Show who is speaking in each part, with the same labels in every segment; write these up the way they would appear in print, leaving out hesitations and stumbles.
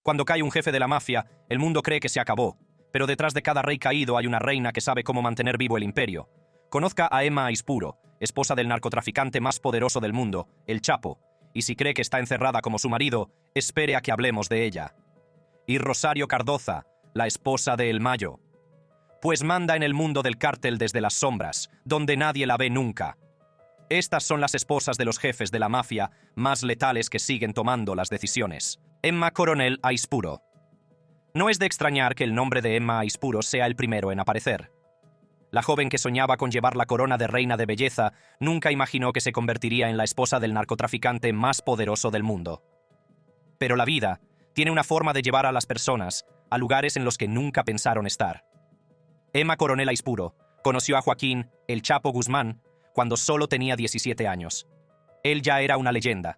Speaker 1: Cuando cae un jefe de la mafia, el mundo cree que se acabó, pero detrás de cada rey caído hay una reina que sabe cómo mantener vivo el imperio. Conozca a Emma Aispuro, esposa del narcotraficante más poderoso del mundo, el Chapo, y si cree que está encerrada como su marido, espere a que hablemos de ella. Y Rosario Cardoza, la esposa de El Mayo, pues manda en el mundo del cártel desde las sombras, donde nadie la ve nunca. Estas son las esposas de los jefes de la mafia más letales que siguen tomando las decisiones. Emma Coronel Aispuro. No es de extrañar que el nombre de Emma Aispuro sea el primero en aparecer. La joven que soñaba con llevar la corona de reina de belleza nunca imaginó que se convertiría en la esposa del narcotraficante más poderoso del mundo. Pero la vida tiene una forma de llevar a las personas a lugares en los que nunca pensaron estar. Emma Coronel Aispuro conoció a Joaquín El Chapo Guzmán cuando solo tenía 17 años. Él ya era una leyenda,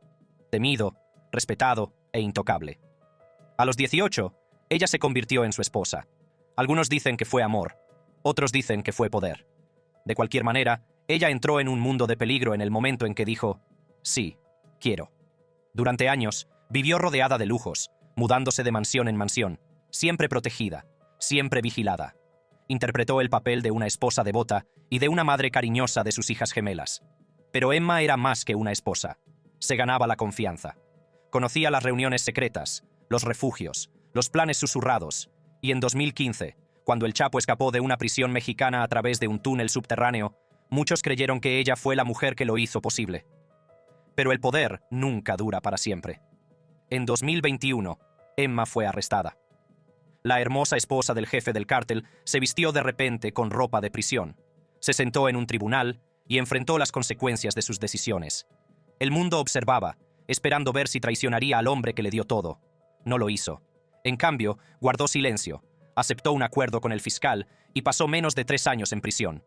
Speaker 1: temido, respetado e intocable. A los 18, ella se convirtió en su esposa. Algunos dicen que fue amor, otros dicen que fue poder. De cualquier manera, ella entró en un mundo de peligro en el momento en que dijo, sí, quiero. Durante años, vivió rodeada de lujos, mudándose de mansión en mansión, siempre protegida, siempre vigilada. Interpretó el papel de una esposa devota y de una madre cariñosa de sus hijas gemelas. Pero Emma era más que una esposa. Se ganaba la confianza. Conocía las reuniones secretas, los refugios, los planes susurrados, y en 2015, cuando el Chapo escapó de una prisión mexicana a través de un túnel subterráneo, muchos creyeron que ella fue la mujer que lo hizo posible. Pero el poder nunca dura para siempre. En 2021, Emma fue arrestada. La hermosa esposa del jefe del cártel se vistió de repente con ropa de prisión. Se sentó en un tribunal y enfrentó las consecuencias de sus decisiones. El mundo observaba, esperando ver si traicionaría al hombre que le dio todo. No lo hizo. En cambio, guardó silencio, aceptó un acuerdo con el fiscal y pasó menos de 3 años en prisión.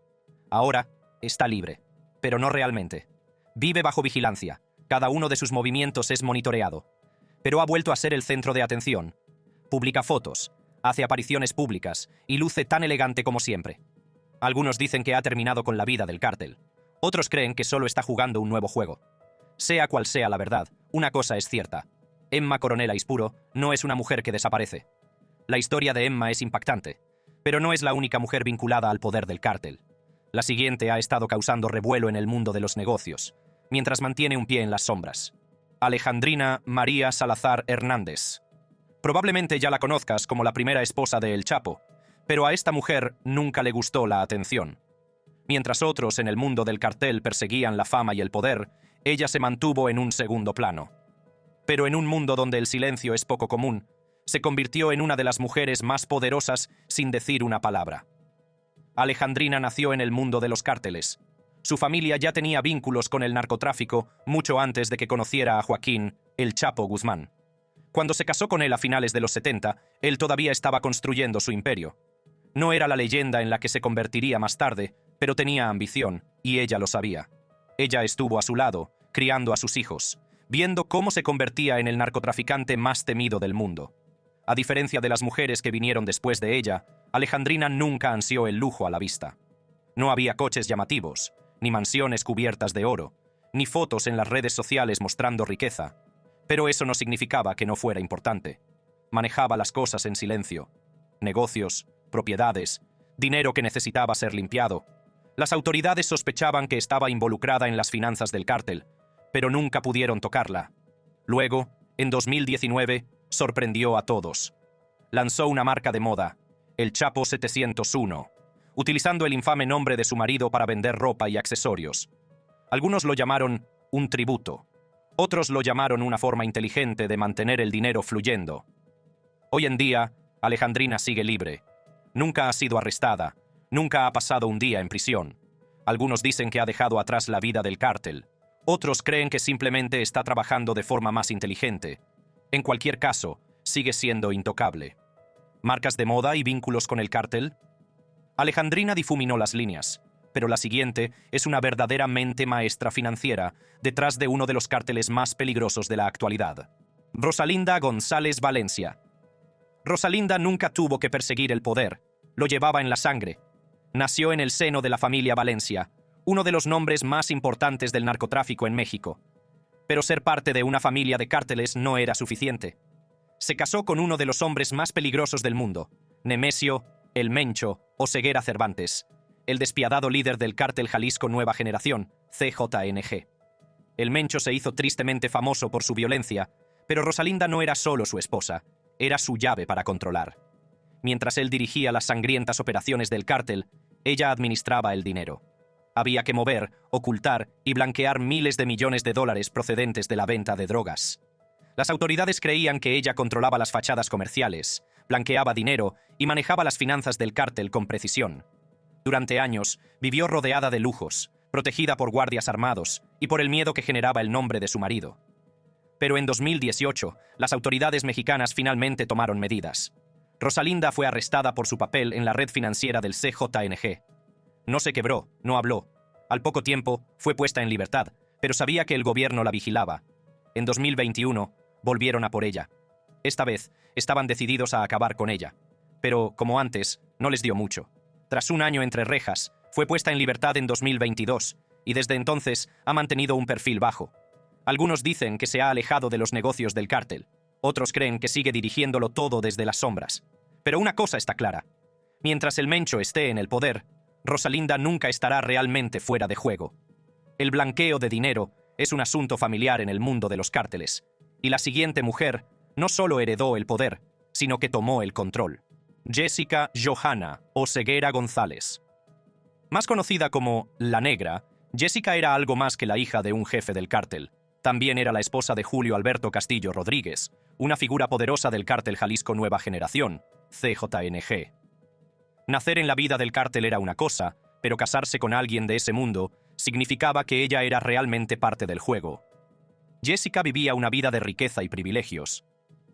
Speaker 1: Ahora está libre, pero no realmente. Vive bajo vigilancia. Cada uno de sus movimientos es monitoreado. Pero ha vuelto a ser el centro de atención. Publica fotos, hace apariciones públicas y luce tan elegante como siempre. Algunos dicen que ha terminado con la vida del cártel. Otros creen que solo está jugando un nuevo juego. Sea cual sea la verdad, una cosa es cierta. Emma Coronel Aispuro no es una mujer que desaparece. La historia de Emma es impactante, pero no es la única mujer vinculada al poder del cártel. La siguiente ha estado causando revuelo en el mundo de los negocios, mientras mantiene un pie en las sombras. Alejandrina María Salazar Hernández. Probablemente ya la conozcas como la primera esposa de El Chapo, pero a esta mujer nunca le gustó la atención. Mientras otros en el mundo del cartel perseguían la fama y el poder, ella se mantuvo en un segundo plano. Pero en un mundo donde el silencio es poco común, se convirtió en una de las mujeres más poderosas sin decir una palabra. Alejandrina nació en el mundo de los cárteles. Su familia ya tenía vínculos con el narcotráfico mucho antes de que conociera a Joaquín El Chapo Guzmán. Cuando se casó con él a finales de los 70, él todavía estaba construyendo su imperio. No era la leyenda en la que se convertiría más tarde, pero tenía ambición, y ella lo sabía. Ella estuvo a su lado, criando a sus hijos, viendo cómo se convertía en el narcotraficante más temido del mundo. A diferencia de las mujeres que vinieron después de ella, Alejandrina nunca ansió el lujo a la vista. No había coches llamativos, ni mansiones cubiertas de oro, ni fotos en las redes sociales mostrando riqueza. Pero eso no significaba que no fuera importante. Manejaba las cosas en silencio. Negocios, propiedades, dinero que necesitaba ser limpiado. Las autoridades sospechaban que estaba involucrada en las finanzas del cártel, pero nunca pudieron tocarla. Luego, en 2019, sorprendió a todos. Lanzó una marca de moda, El Chapo 701, utilizando el infame nombre de su marido para vender ropa y accesorios. Algunos lo llamaron un tributo. Otros lo llamaron una forma inteligente de mantener el dinero fluyendo. Hoy en día, Alejandrina sigue libre. Nunca ha sido arrestada. Nunca ha pasado un día en prisión. Algunos dicen que ha dejado atrás la vida del cártel. Otros creen que simplemente está trabajando de forma más inteligente. En cualquier caso, sigue siendo intocable. ¿Marcas de moda y vínculos con el cártel? Alejandrina difuminó las líneas, pero la siguiente es una verdadera mente maestra financiera detrás de uno de los cárteles más peligrosos de la actualidad. Rosalinda González Valencia. Rosalinda nunca tuvo que perseguir el poder, lo llevaba en la sangre. Nació en el seno de la familia Valencia, uno de los nombres más importantes del narcotráfico en México. Pero ser parte de una familia de cárteles no era suficiente. Se casó con uno de los hombres más peligrosos del mundo, Nemesio El Mencho Oseguera Cervantes, el despiadado líder del cártel Jalisco Nueva Generación, CJNG. El Mencho se hizo tristemente famoso por su violencia, pero Rosalinda no era solo su esposa, era su llave para controlar. Mientras él dirigía las sangrientas operaciones del cártel, ella administraba el dinero. Había que mover, ocultar y blanquear miles de millones de dólares procedentes de la venta de drogas. Las autoridades creían que ella controlaba las fachadas comerciales, blanqueaba dinero y manejaba las finanzas del cártel con precisión. Durante años, vivió rodeada de lujos, protegida por guardias armados y por el miedo que generaba el nombre de su marido. Pero en 2018, las autoridades mexicanas finalmente tomaron medidas. Rosalinda fue arrestada por su papel en la red financiera del CJNG. No se quebró, no habló. Al poco tiempo, fue puesta en libertad, pero sabía que el gobierno la vigilaba. En 2021, volvieron a por ella. Esta vez, estaban decididos a acabar con ella. Pero, como antes, no les dio mucho. Tras un año entre rejas, fue puesta en libertad en 2022, y desde entonces ha mantenido un perfil bajo. Algunos dicen que se ha alejado de los negocios del cártel. Otros creen que sigue dirigiéndolo todo desde las sombras. Pero una cosa está clara. Mientras el Mencho esté en el poder, Rosalinda nunca estará realmente fuera de juego. El blanqueo de dinero es un asunto familiar en el mundo de los cárteles, y la siguiente mujer no solo heredó el poder, sino que tomó el control. Jessica Johanna Oseguera González. Más conocida como La Negra, Jessica era algo más que la hija de un jefe del cártel. También era la esposa de Julio Alberto Castillo Rodríguez, una figura poderosa del cártel Jalisco Nueva Generación, CJNG. Nacer en la vida del cártel era una cosa, pero casarse con alguien de ese mundo significaba que ella era realmente parte del juego. Jessica vivía una vida de riqueza y privilegios.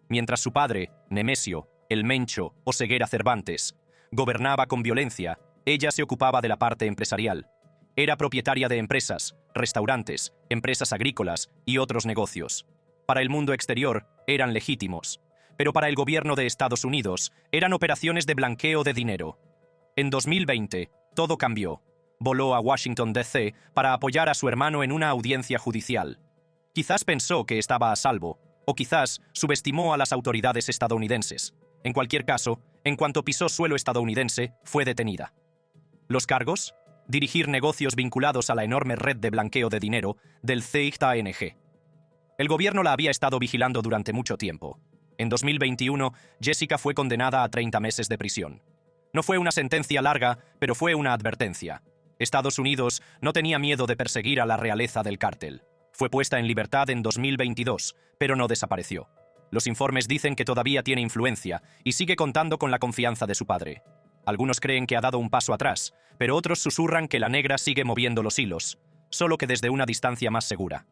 Speaker 1: Mientras su padre, Nemesio El Mencho Oseguera Cervantes, gobernaba con violencia, ella se ocupaba de la parte empresarial. Era propietaria de empresas, restaurantes, empresas agrícolas y otros negocios. Para el mundo exterior, eran legítimos, pero para el gobierno de Estados Unidos, eran operaciones de blanqueo de dinero. En 2020, todo cambió. Voló a Washington, D.C. para apoyar a su hermano en una audiencia judicial. Quizás pensó que estaba a salvo, o quizás subestimó a las autoridades estadounidenses. En cualquier caso, en cuanto pisó suelo estadounidense, fue detenida. ¿Los cargos? Dirigir negocios vinculados a la enorme red de blanqueo de dinero del CJNG. El gobierno la había estado vigilando durante mucho tiempo. En 2021, Jessica fue condenada a 30 meses de prisión. No fue una sentencia larga, pero fue una advertencia. Estados Unidos no tenía miedo de perseguir a la realeza del cártel. Fue puesta en libertad en 2022, pero no desapareció. Los informes dicen que todavía tiene influencia y sigue contando con la confianza de su padre. Algunos creen que ha dado un paso atrás, pero otros susurran que la Negra sigue moviendo los hilos, solo que desde una distancia más segura.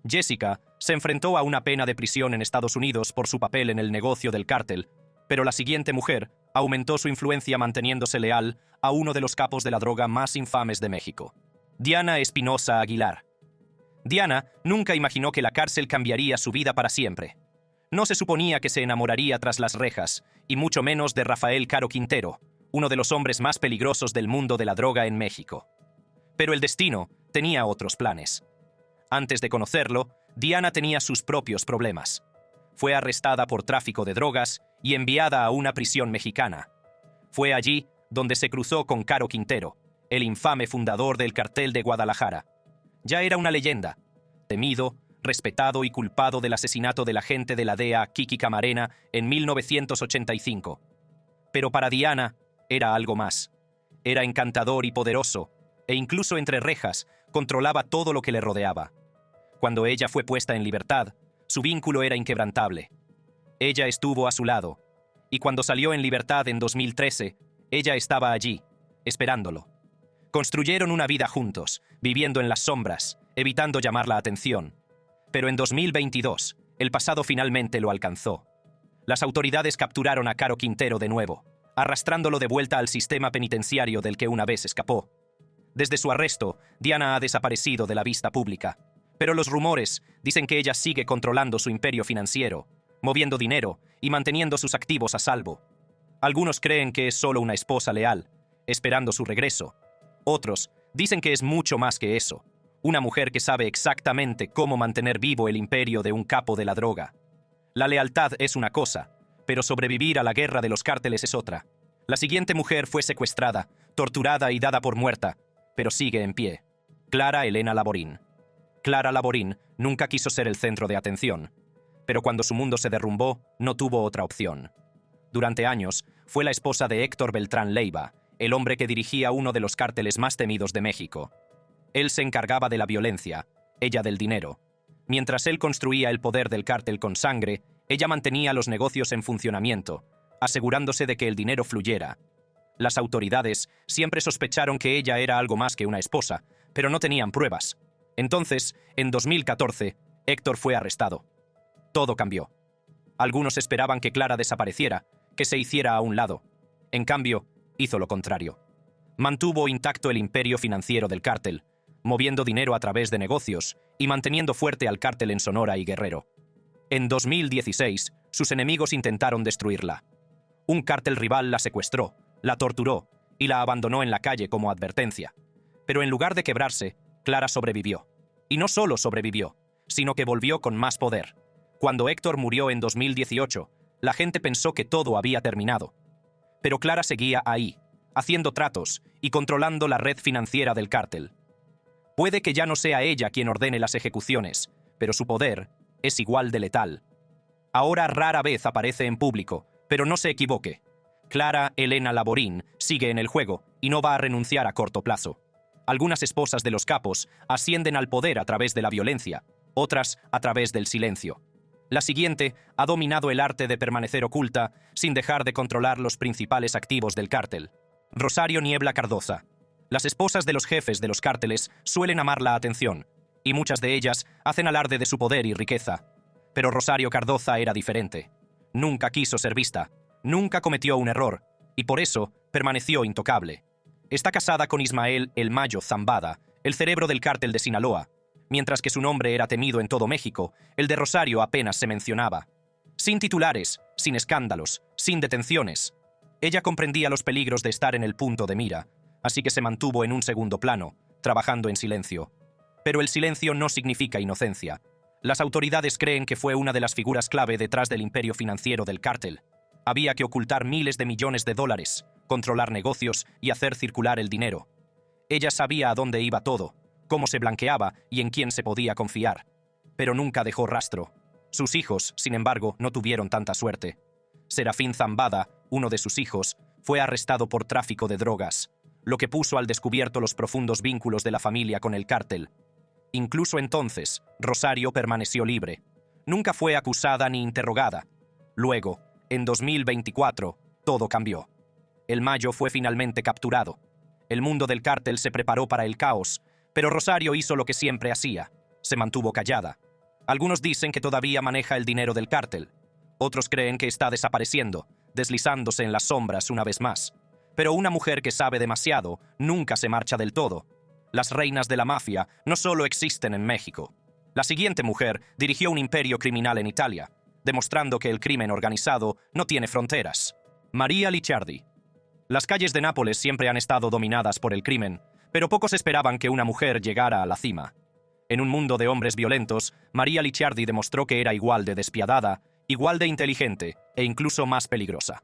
Speaker 1: Jessica se enfrentó a una pena de prisión en Estados Unidos por su papel en el negocio del cártel, pero la siguiente mujer aumentó su influencia manteniéndose leal a uno de los capos de la droga más infames de México, Diana Espinosa Aguilar. Diana nunca imaginó que la cárcel cambiaría su vida para siempre. No se suponía que se enamoraría tras las rejas, y mucho menos de Rafael Caro Quintero, uno de los hombres más peligrosos del mundo de la droga en México. Pero el destino tenía otros planes. Antes de conocerlo, Diana tenía sus propios problemas. Fue arrestada por tráfico de drogas y enviada a una prisión mexicana. Fue allí donde se cruzó con Caro Quintero, el infame fundador del cartel de Guadalajara. Ya era una leyenda, temido, respetado y culpado del asesinato del agente de la DEA Kiki Camarena en 1985. Pero para Diana era algo más. Era encantador y poderoso, e incluso entre rejas controlaba todo lo que le rodeaba. Cuando ella fue puesta en libertad, su vínculo era inquebrantable. Ella estuvo a su lado, y cuando salió en libertad en 2013, ella estaba allí, esperándolo. Construyeron una vida juntos, viviendo en las sombras, evitando llamar la atención. Pero en 2022, el pasado finalmente lo alcanzó. Las autoridades capturaron a Caro Quintero de nuevo, arrastrándolo de vuelta al sistema penitenciario del que una vez escapó. Desde su arresto, Diana ha desaparecido de la vista pública. Pero los rumores dicen que ella sigue controlando su imperio financiero, moviendo dinero y manteniendo sus activos a salvo. Algunos creen que es solo una esposa leal, esperando su regreso. Otros dicen que es mucho más que eso. Una mujer que sabe exactamente cómo mantener vivo el imperio de un capo de la droga. La lealtad es una cosa, pero sobrevivir a la guerra de los cárteles es otra. La siguiente mujer fue secuestrada, torturada y dada por muerta, pero sigue en pie. Clara Elena Laborín. Clara Laborín nunca quiso ser el centro de atención, pero cuando su mundo se derrumbó, no tuvo otra opción. Durante años, fue la esposa de Héctor Beltrán Leiva, el hombre que dirigía uno de los cárteles más temidos de México. Él se encargaba de la violencia, ella del dinero. Mientras él construía el poder del cártel con sangre, ella mantenía los negocios en funcionamiento, asegurándose de que el dinero fluyera. Las autoridades siempre sospecharon que ella era algo más que una esposa, pero no tenían pruebas. Entonces, en 2014, Héctor fue arrestado. Todo cambió. Algunos esperaban que Clara desapareciera, que se hiciera a un lado. En cambio, hizo lo contrario. Mantuvo intacto el imperio financiero del cártel, moviendo dinero a través de negocios y manteniendo fuerte al cártel en Sonora y Guerrero. En 2016, sus enemigos intentaron destruirla. Un cártel rival la secuestró, la torturó y la abandonó en la calle como advertencia. Pero en lugar de quebrarse, Clara sobrevivió. Y no solo sobrevivió, sino que volvió con más poder. Cuando Héctor murió en 2018, la gente pensó que todo había terminado. Pero Clara seguía ahí, haciendo tratos y controlando la red financiera del cártel. Puede que ya no sea ella quien ordene las ejecuciones, pero su poder es igual de letal. Ahora rara vez aparece en público, pero no se equivoque. Clara Elena Laborín sigue en el juego y no va a renunciar a corto plazo. Algunas esposas de los capos ascienden al poder a través de la violencia, otras a través del silencio. La siguiente ha dominado el arte de permanecer oculta sin dejar de controlar los principales activos del cártel. Rosario Niebla Cardoza. Las esposas de los jefes de los cárteles suelen amar la atención, y muchas de ellas hacen alarde de su poder y riqueza. Pero Rosario Cardoza era diferente. Nunca quiso ser vista, nunca cometió un error, y por eso permaneció intocable. Está casada con Ismael El Mayo Zambada, el cerebro del cártel de Sinaloa. Mientras que su nombre era temido en todo México, el de Rosario apenas se mencionaba. Sin titulares, sin escándalos, sin detenciones. Ella comprendía los peligros de estar en el punto de mira, así que se mantuvo en un segundo plano, trabajando en silencio. Pero el silencio no significa inocencia. Las autoridades creen que fue una de las figuras clave detrás del imperio financiero del cártel. Había que ocultar miles de millones de dólares, controlar negocios y hacer circular el dinero. Ella sabía a dónde iba todo, cómo se blanqueaba y en quién se podía confiar. Pero nunca dejó rastro. Sus hijos, sin embargo, no tuvieron tanta suerte. Serafín Zambada, uno de sus hijos, fue arrestado por tráfico de drogas, lo que puso al descubierto los profundos vínculos de la familia con el cártel. Incluso entonces, Rosario permaneció libre. Nunca fue acusada ni interrogada. Luego, en 2024, todo cambió. El Mayo fue finalmente capturado. El mundo del cártel se preparó para el caos, pero Rosario hizo lo que siempre hacía. Se mantuvo callada. Algunos dicen que todavía maneja el dinero del cártel. Otros creen que está desapareciendo, deslizándose en las sombras una vez más. Pero una mujer que sabe demasiado nunca se marcha del todo. Las reinas de la mafia no solo existen en México. La siguiente mujer dirigió un imperio criminal en Italia, demostrando que el crimen organizado no tiene fronteras. Maria Licciardi. Las calles de Nápoles siempre han estado dominadas por el crimen, pero pocos esperaban que una mujer llegara a la cima. En un mundo de hombres violentos, Maria Licciardi demostró que era igual de despiadada, igual de inteligente e incluso más peligrosa.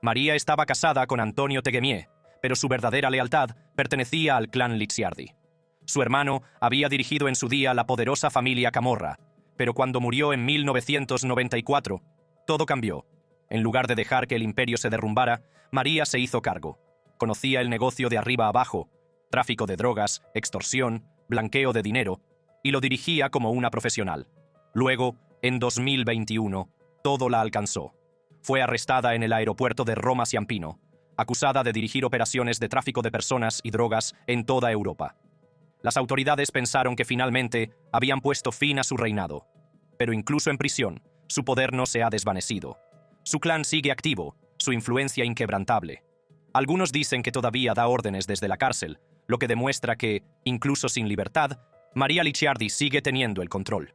Speaker 1: María estaba casada con Antonio Teguemié, pero su verdadera lealtad pertenecía al clan Licciardi. Su hermano había dirigido en su día la poderosa familia Camorra, pero cuando murió en 1994, todo cambió. En lugar de dejar que el imperio se derrumbara, María se hizo cargo. Conocía el negocio de arriba abajo, tráfico de drogas, extorsión, blanqueo de dinero, y lo dirigía como una profesional. Luego, en 2021, todo la alcanzó. Fue arrestada en el aeropuerto de Roma Ciampino, acusada de dirigir operaciones de tráfico de personas y drogas en toda Europa. Las autoridades pensaron que finalmente habían puesto fin a su reinado. Pero incluso en prisión, su poder no se ha desvanecido. Su clan sigue activo, su influencia inquebrantable. Algunos dicen que todavía da órdenes desde la cárcel, lo que demuestra que, incluso sin libertad, Maria Licciardi sigue teniendo el control.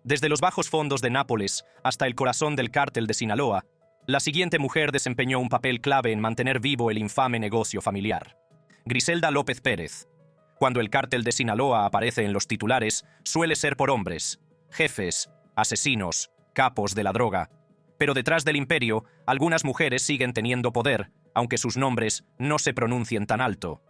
Speaker 1: Desde los bajos fondos de Nápoles hasta el corazón del cártel de Sinaloa, la siguiente mujer desempeñó un papel clave en mantener vivo el infame negocio familiar. Griselda López Pérez. Cuando el cártel de Sinaloa aparece en los titulares, suele ser por hombres, jefes, asesinos capos de la droga. Pero detrás del imperio, algunas mujeres siguen teniendo poder, aunque sus nombres no se pronuncien tan alto.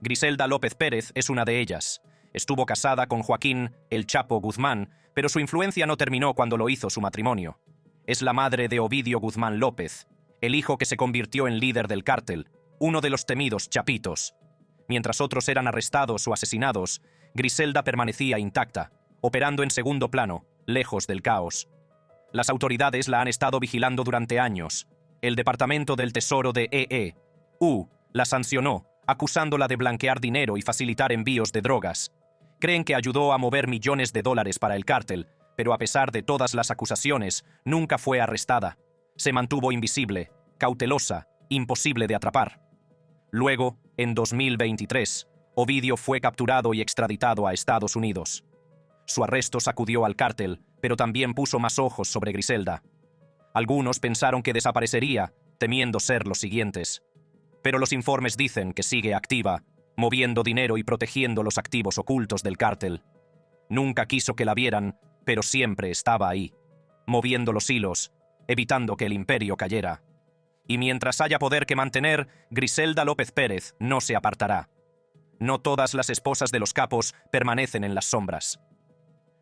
Speaker 1: Griselda López Pérez es una de ellas. Estuvo casada con Joaquín El Chapo Guzmán, pero su influencia no terminó cuando lo hizo su matrimonio. Es la madre de Ovidio Guzmán López, el hijo que se convirtió en líder del cártel, uno de los temidos Chapitos. Mientras otros eran arrestados o asesinados, Griselda permanecía intacta, operando en segundo plano, lejos del caos. Las autoridades la han estado vigilando durante años. El Departamento del Tesoro de EU la sancionó, acusándola de blanquear dinero y facilitar envíos de drogas. Creen que ayudó a mover millones de dólares para el cártel, pero a pesar de todas las acusaciones, nunca fue arrestada. Se mantuvo invisible, cautelosa, imposible de atrapar. Luego, en 2023, Ovidio fue capturado y extraditado a Estados Unidos. Su arresto sacudió al cártel, pero también puso más ojos sobre Griselda. Algunos pensaron que desaparecería, temiendo ser los siguientes. Pero los informes dicen que sigue activa, moviendo dinero y protegiendo los activos ocultos del cártel. Nunca quiso que la vieran, pero siempre estaba ahí, moviendo los hilos, evitando que el imperio cayera. Y mientras haya poder que mantener, Griselda López Pérez no se apartará. No todas las esposas de los capos permanecen en las sombras.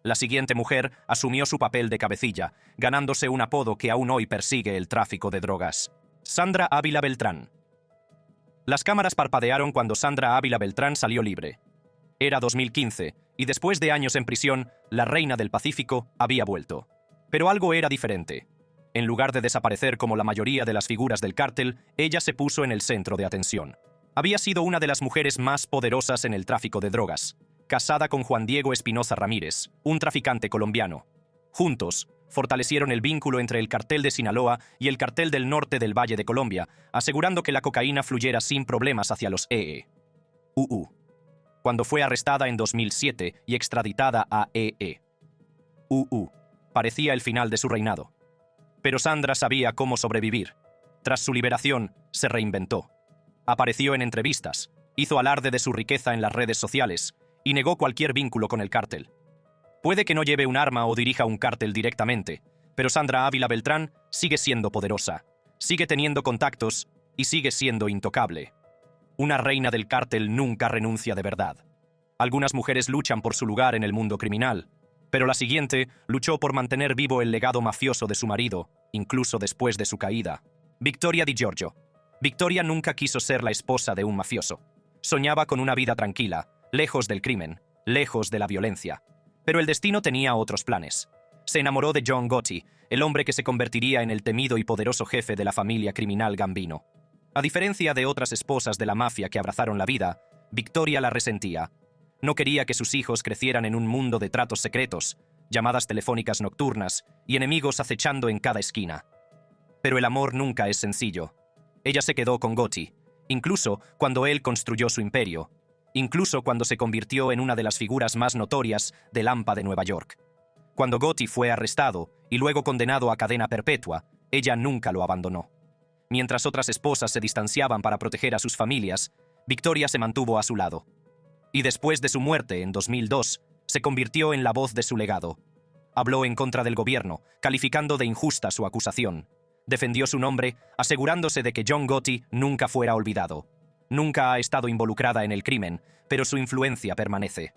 Speaker 1: La siguiente mujer asumió su papel de cabecilla, ganándose un apodo que aún hoy persigue el tráfico de drogas. Sandra Ávila Beltrán. Las cámaras parpadearon cuando Sandra Ávila Beltrán salió libre. Era 2015, y después de años en prisión, la reina del Pacífico había vuelto. Pero algo era diferente. En lugar de desaparecer como la mayoría de las figuras del cártel, ella se puso en el centro de atención. Había sido una de las mujeres más poderosas en el tráfico de drogas, casada con Juan Diego Espinoza Ramírez, un traficante colombiano. Juntos, fortalecieron el vínculo entre el cartel de Sinaloa y el cartel del norte del Valle de Colombia, asegurando que la cocaína fluyera sin problemas hacia los EU. Cuando fue arrestada en 2007 y extraditada a EU, parecía el final de su reinado. Pero Sandra sabía cómo sobrevivir. Tras su liberación, se reinventó. Apareció en entrevistas, hizo alarde de su riqueza en las redes sociales y negó cualquier vínculo con el cártel. Puede que no lleve un arma o dirija un cártel directamente, pero Sandra Ávila Beltrán sigue siendo poderosa, sigue teniendo contactos y sigue siendo intocable. Una reina del cártel nunca renuncia de verdad. Algunas mujeres luchan por su lugar en el mundo criminal, pero la siguiente luchó por mantener vivo el legado mafioso de su marido, incluso después de su caída. Victoria Di Giorgio. Victoria nunca quiso ser la esposa de un mafioso. Soñaba con una vida tranquila, lejos del crimen, lejos de la violencia. Pero el destino tenía otros planes. Se enamoró de John Gotti, el hombre que se convertiría en el temido y poderoso jefe de la familia criminal Gambino. A diferencia de otras esposas de la mafia que abrazaron la vida, Victoria la resentía. No quería que sus hijos crecieran en un mundo de tratos secretos, llamadas telefónicas nocturnas y enemigos acechando en cada esquina. Pero el amor nunca es sencillo. Ella se quedó con Gotti, incluso cuando él construyó su imperio, incluso cuando se convirtió en una de las figuras más notorias del AMPA de Nueva York. Cuando Gotti fue arrestado y luego condenado a cadena perpetua, ella nunca lo abandonó. Mientras otras esposas se distanciaban para proteger a sus familias, Victoria se mantuvo a su lado. Y después de su muerte en 2002, se convirtió en la voz de su legado. Habló en contra del gobierno, calificando de injusta su acusación. Defendió su nombre, asegurándose de que John Gotti nunca fuera olvidado. Nunca ha estado involucrada en el crimen, pero su influencia permanece.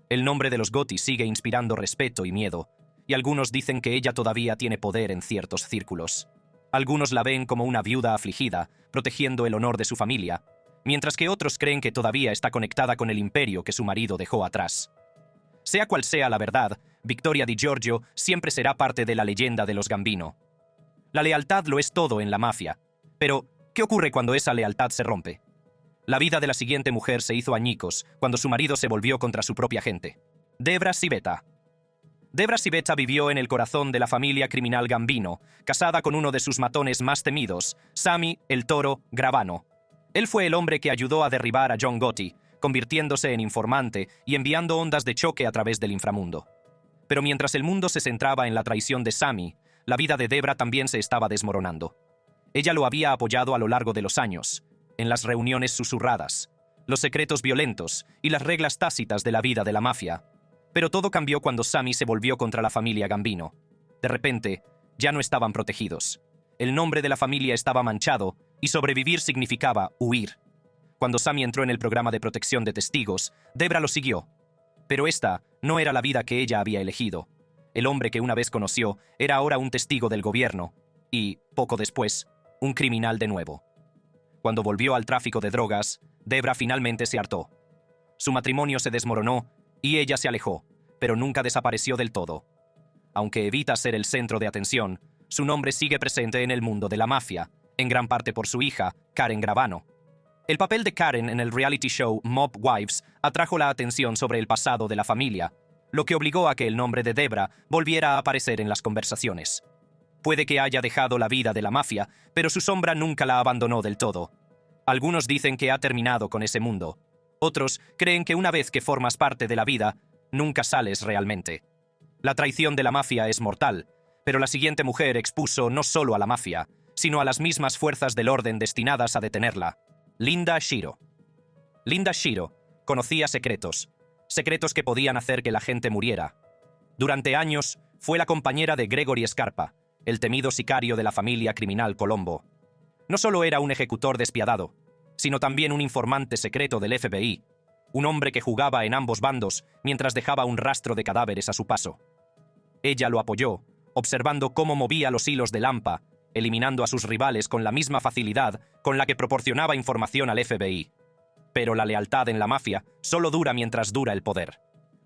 Speaker 1: El nombre de los Gotti sigue inspirando respeto y miedo, y algunos dicen que ella todavía tiene poder en ciertos círculos. Algunos la ven como una viuda afligida, protegiendo el honor de su familia, mientras que otros creen que todavía está conectada con el imperio que su marido dejó atrás. Sea cual sea la verdad, Victoria Di Giorgio siempre será parte de la leyenda de los Gambino. La lealtad lo es todo en la mafia. Pero, ¿qué ocurre cuando esa lealtad se rompe? La vida de la siguiente mujer se hizo añicos cuando su marido se volvió contra su propia gente. Debra Siveta. Debra Siveta vivió en el corazón de la familia criminal Gambino, casada con uno de sus matones más temidos, Sammy el Toro Gravano. Él fue el hombre que ayudó a derribar a John Gotti, convirtiéndose en informante y enviando ondas de choque a través del inframundo. Pero mientras el mundo se centraba en la traición de Sammy, la vida de Debra también se estaba desmoronando. Ella lo había apoyado a lo largo de los años, en las reuniones susurradas, los secretos violentos y las reglas tácitas de la vida de la mafia. Pero todo cambió cuando Sammy se volvió contra la familia Gambino. De repente, ya no estaban protegidos. El nombre de la familia estaba manchado y sobrevivir significaba huir. Cuando Sammy entró en el programa de protección de testigos, Debra lo siguió. Pero esta no era la vida que ella había elegido. El hombre que una vez conoció era ahora un testigo del gobierno y, poco después, un criminal de nuevo. Cuando volvió al tráfico de drogas, Debra finalmente se hartó. Su matrimonio se desmoronó y ella se alejó, pero nunca desapareció del todo. Aunque evita ser el centro de atención, su nombre sigue presente en el mundo de la mafia, en gran parte por su hija, Karen Gravano. El papel de Karen en el reality show Mob Wives atrajo la atención sobre el pasado de la familia, lo que obligó a que el nombre de Debra volviera a aparecer en las conversaciones. Puede que haya dejado la vida de la mafia, pero su sombra nunca la abandonó del todo. Algunos dicen que ha terminado con ese mundo. Otros creen que una vez que formas parte de la vida, nunca sales realmente. La traición de la mafia es mortal, pero la siguiente mujer expuso no solo a la mafia, sino a las mismas fuerzas del orden destinadas a detenerla. Linda Shiro. Linda Shiro conocía secretos que podían hacer que la gente muriera. Durante años fue la compañera de Gregory Scarpa, el temido sicario de la familia criminal Colombo. No solo era un ejecutor despiadado, sino también un informante secreto del FBI, un hombre que jugaba en ambos bandos mientras dejaba un rastro de cadáveres a su paso. Ella lo apoyó, observando cómo movía los hilos de Lampa, eliminando a sus rivales con la misma facilidad con la que proporcionaba información al FBI. Pero la lealtad en la mafia solo dura mientras dura el poder.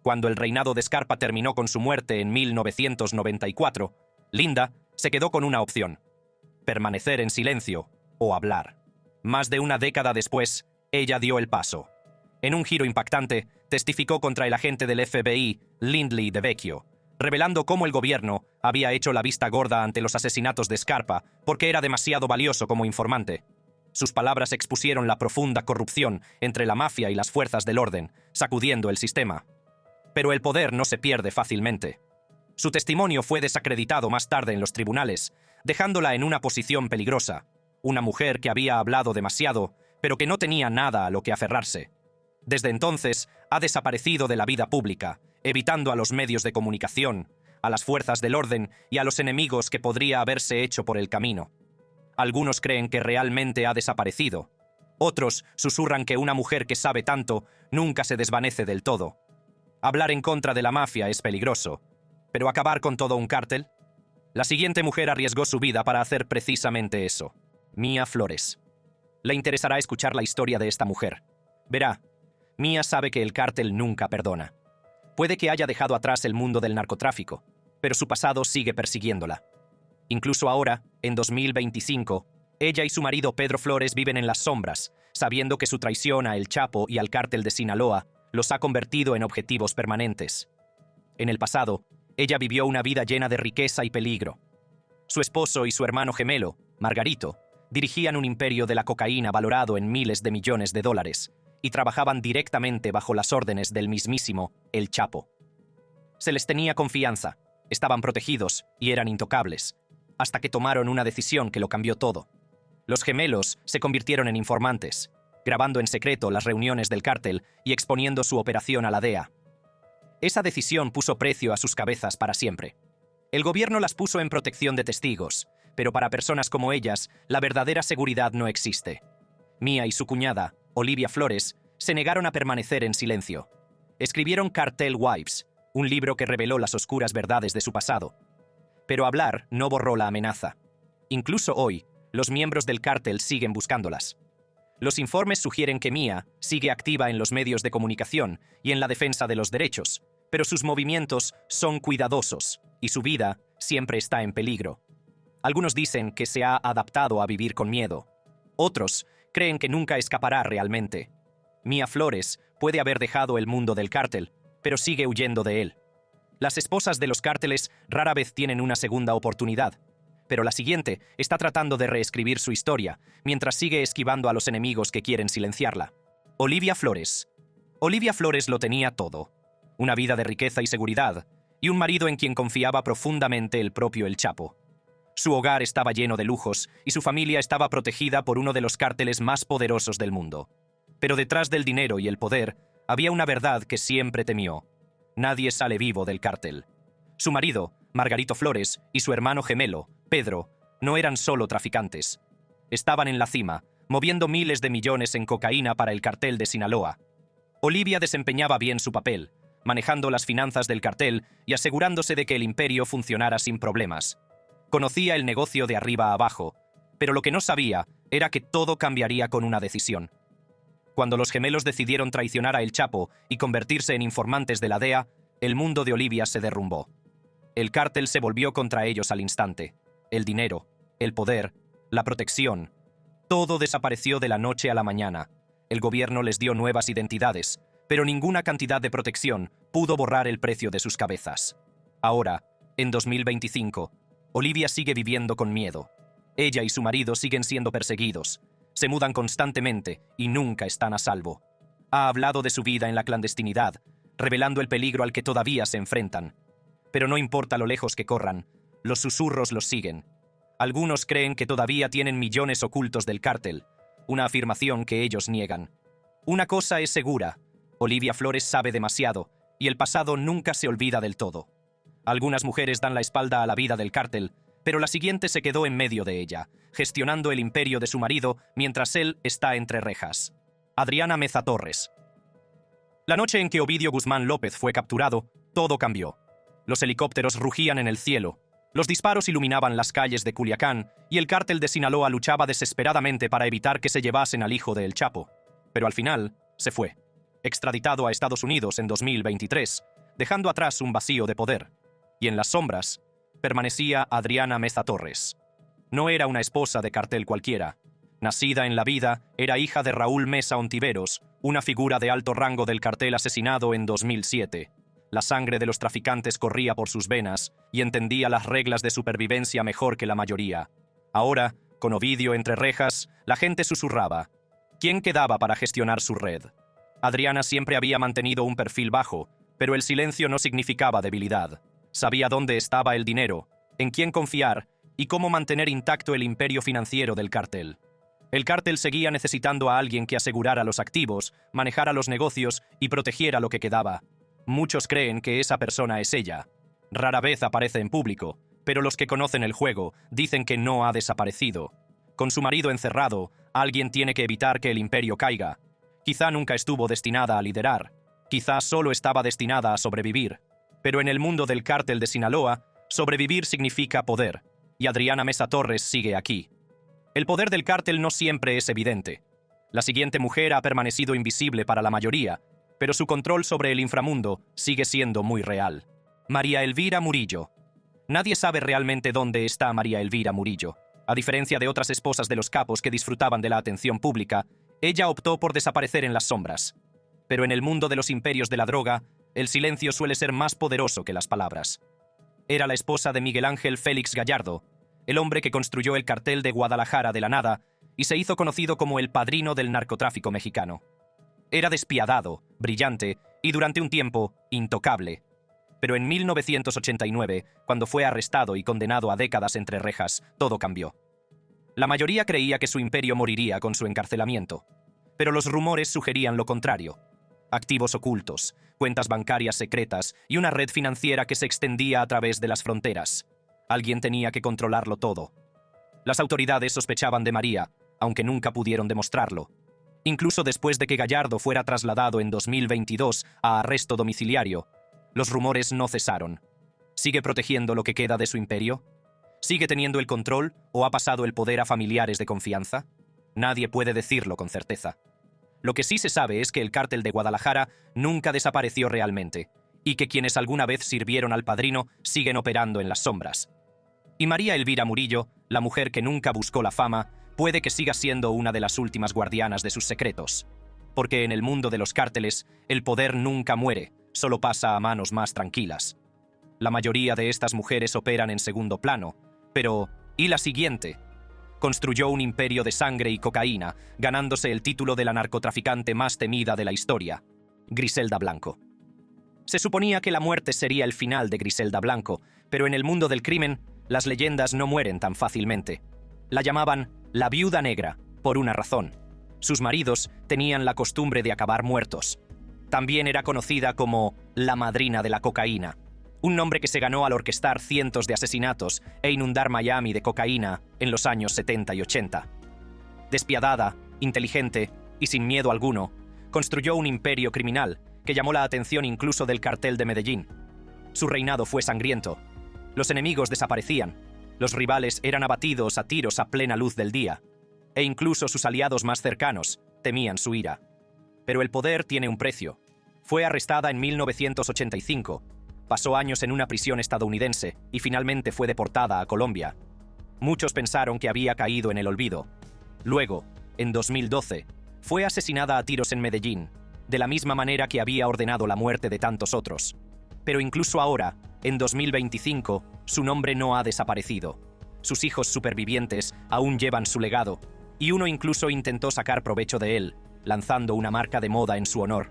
Speaker 1: Cuando el reinado de Scarpa terminó con su muerte en 1994, Linda se quedó con una opción: permanecer en silencio o hablar. Más de una década después, ella dio el paso. En un giro impactante, testificó contra el agente del FBI, Lindley DeVecchio, revelando cómo el gobierno había hecho la vista gorda ante los asesinatos de Scarpa porque era demasiado valioso como informante. Sus palabras expusieron la profunda corrupción entre la mafia y las fuerzas del orden, sacudiendo el sistema. Pero el poder no se pierde fácilmente. Su testimonio fue desacreditado más tarde en los tribunales, dejándola en una posición peligrosa. Una mujer que había hablado demasiado, pero que no tenía nada a lo que aferrarse. Desde entonces, ha desaparecido de la vida pública, evitando a los medios de comunicación, a las fuerzas del orden y a los enemigos que podría haberse hecho por el camino. Algunos creen que realmente ha desaparecido. Otros susurran que una mujer que sabe tanto nunca se desvanece del todo. Hablar en contra de la mafia es peligroso, pero acabar con todo un cártel. La siguiente mujer arriesgó su vida para hacer precisamente eso. Mia Flores. Le interesará escuchar la historia de esta mujer. Verá, Mia sabe que el cártel nunca perdona. Puede que haya dejado atrás el mundo del narcotráfico, pero su pasado sigue persiguiéndola. Incluso ahora, en 2025, ella y su marido Pedro Flores viven en las sombras, sabiendo que su traición a El Chapo y al cártel de Sinaloa los ha convertido en objetivos permanentes. En el pasado, ella vivió una vida llena de riqueza y peligro. Su esposo y su hermano gemelo, Margarito, dirigían un imperio de la cocaína valorado en miles de millones de dólares y trabajaban directamente bajo las órdenes del mismísimo El Chapo. Se les tenía confianza, estaban protegidos y eran intocables, hasta que tomaron una decisión que lo cambió todo. Los gemelos se convirtieron en informantes, grabando en secreto las reuniones del cártel y exponiendo su operación a la DEA. Esa decisión puso precio a sus cabezas para siempre. El gobierno las puso en protección de testigos, pero para personas como ellas, la verdadera seguridad no existe. Mia y su cuñada, Olivia Flores, se negaron a permanecer en silencio. Escribieron Cartel Wives, un libro que reveló las oscuras verdades de su pasado. Pero hablar no borró la amenaza. Incluso hoy, los miembros del cártel siguen buscándolas. Los informes sugieren que Mia sigue activa en los medios de comunicación y en la defensa de los derechos, pero sus movimientos son cuidadosos y su vida siempre está en peligro. Algunos dicen que se ha adaptado a vivir con miedo. Otros creen que nunca escapará realmente. Mia Flores puede haber dejado el mundo del cártel, pero sigue huyendo de él. Las esposas de los cárteles rara vez tienen una segunda oportunidad, pero la siguiente está tratando de reescribir su historia, mientras sigue esquivando a los enemigos que quieren silenciarla. Olivia Flores. Olivia Flores lo tenía todo. Una vida de riqueza y seguridad, y un marido en quien confiaba profundamente el propio El Chapo. Su hogar estaba lleno de lujos, y su familia estaba protegida por uno de los cárteles más poderosos del mundo. Pero detrás del dinero y el poder, había una verdad que siempre temió. Nadie sale vivo del cártel. Su marido, Margarito Flores y su hermano gemelo, Pedro, no eran solo traficantes. Estaban en la cima, moviendo miles de millones en cocaína para el cartel de Sinaloa. Olivia desempeñaba bien su papel, manejando las finanzas del cartel y asegurándose de que el imperio funcionara sin problemas. Conocía el negocio de arriba a abajo, pero lo que no sabía era que todo cambiaría con una decisión. Cuando los gemelos decidieron traicionar a El Chapo y convertirse en informantes de la DEA, el mundo de Olivia se derrumbó. El cártel se volvió contra ellos al instante. El dinero, el poder, la protección, todo desapareció de la noche a la mañana. El gobierno les dio nuevas identidades, pero ninguna cantidad de protección pudo borrar el precio de sus cabezas. Ahora, en 2025, Olivia sigue viviendo con miedo. Ella y su marido siguen siendo perseguidos. Se mudan constantemente y nunca están a salvo. Ha hablado de su vida en la clandestinidad, revelando el peligro al que todavía se enfrentan. Pero no importa lo lejos que corran, los susurros los siguen. Algunos creen que todavía tienen millones ocultos del cártel, una afirmación que ellos niegan. Una cosa es segura: Olivia Flores sabe demasiado, y el pasado nunca se olvida del todo. Algunas mujeres dan la espalda a la vida del cártel, pero la siguiente se quedó en medio de ella, gestionando el imperio de su marido mientras él está entre rejas. Adriana Meza Torres. La noche en que Ovidio Guzmán López fue capturado, todo cambió. Los helicópteros rugían en el cielo, los disparos iluminaban las calles de Culiacán y el cártel de Sinaloa luchaba desesperadamente para evitar que se llevasen al hijo de El Chapo. Pero al final, se fue, extraditado a Estados Unidos en 2023, dejando atrás un vacío de poder. Y en las sombras, permanecía Adriana Meza Torres. No era una esposa de cartel cualquiera. Nacida en la vida, era hija de Raúl Meza Ontiveros, una figura de alto rango del cartel asesinado en 2007. La sangre de los traficantes corría por sus venas y entendía las reglas de supervivencia mejor que la mayoría. Ahora, con Ovidio entre rejas, la gente susurraba: ¿quién quedaba para gestionar su red? Adriana siempre había mantenido un perfil bajo, pero el silencio no significaba debilidad. Sabía dónde estaba el dinero, en quién confiar y cómo mantener intacto el imperio financiero del cártel. El cártel seguía necesitando a alguien que asegurara los activos, manejara los negocios y protegiera lo que quedaba. Muchos creen que esa persona es ella. Rara vez aparece en público, pero los que conocen el juego dicen que no ha desaparecido. Con su marido encerrado, alguien tiene que evitar que el imperio caiga. Quizá nunca estuvo destinada a liderar. Quizá solo estaba destinada a sobrevivir. Pero en el mundo del cártel de Sinaloa, sobrevivir significa poder, y Adriana Meza Torres sigue aquí. El poder del cártel no siempre es evidente. La siguiente mujer ha permanecido invisible para la mayoría, pero su control sobre el inframundo sigue siendo muy real. María Elvira Murillo. Nadie sabe realmente dónde está María Elvira Murillo. A diferencia de otras esposas de los capos que disfrutaban de la atención pública, ella optó por desaparecer en las sombras. Pero en el mundo de los imperios de la droga, el silencio suele ser más poderoso que las palabras. Era la esposa de Miguel Ángel Félix Gallardo, el hombre que construyó el cartel de Guadalajara de la nada y se hizo conocido como el padrino del narcotráfico mexicano. Era despiadado, brillante y durante un tiempo intocable. Pero en 1989, cuando fue arrestado y condenado a décadas entre rejas, todo cambió. La mayoría creía que su imperio moriría con su encarcelamiento, pero los rumores sugerían lo contrario. Activos ocultos, cuentas bancarias secretas y una red financiera que se extendía a través de las fronteras. Alguien tenía que controlarlo todo. Las autoridades sospechaban de María, aunque nunca pudieron demostrarlo. Incluso después de que Gallardo fuera trasladado en 2022 a arresto domiciliario, los rumores no cesaron. ¿Sigue protegiendo lo que queda de su imperio? ¿Sigue teniendo el control o ha pasado el poder a familiares de confianza? Nadie puede decirlo con certeza. Lo que sí se sabe es que el cártel de Guadalajara nunca desapareció realmente, y que quienes alguna vez sirvieron al padrino siguen operando en las sombras. Y María Elvira Murillo, la mujer que nunca buscó la fama, puede que siga siendo una de las últimas guardianas de sus secretos. Porque en el mundo de los cárteles, el poder nunca muere, solo pasa a manos más tranquilas. La mayoría de estas mujeres operan en segundo plano, pero ¿y la siguiente? Construyó un imperio de sangre y cocaína, ganándose el título de la narcotraficante más temida de la historia, Griselda Blanco. Se suponía que la muerte sería el final de Griselda Blanco, pero en el mundo del crimen, las leyendas no mueren tan fácilmente. La llamaban la Viuda Negra, por una razón. Sus maridos tenían la costumbre de acabar muertos. También era conocida como la madrina de la cocaína, Un nombre que se ganó al orquestar cientos de asesinatos e inundar Miami de cocaína en los años 70 y 80. Despiadada, inteligente y sin miedo alguno, construyó un imperio criminal que llamó la atención incluso del cartel de Medellín. Su reinado fue sangriento. Los enemigos desaparecían, los rivales eran abatidos a tiros a plena luz del día, e incluso sus aliados más cercanos temían su ira. Pero el poder tiene un precio. Fue arrestada en 1985, pasó años en una prisión estadounidense y finalmente fue deportada a Colombia. Muchos pensaron que había caído en el olvido. Luego, en 2012, fue asesinada a tiros en Medellín, de la misma manera que había ordenado la muerte de tantos otros. Pero incluso ahora, en 2025, su nombre no ha desaparecido. Sus hijos supervivientes aún llevan su legado, y uno incluso intentó sacar provecho de él, lanzando una marca de moda en su honor.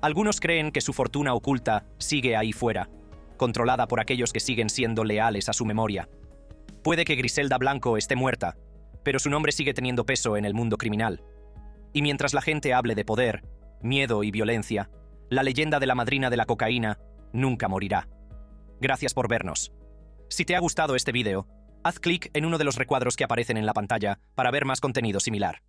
Speaker 1: Algunos creen que su fortuna oculta sigue ahí fuera, controlada por aquellos que siguen siendo leales a su memoria. Puede que Griselda Blanco esté muerta, pero su nombre sigue teniendo peso en el mundo criminal. Y mientras la gente hable de poder, miedo y violencia, la leyenda de la madrina de la cocaína nunca morirá. Gracias por vernos. Si te ha gustado este vídeo, haz clic en uno de los recuadros que aparecen en la pantalla para ver más contenido similar.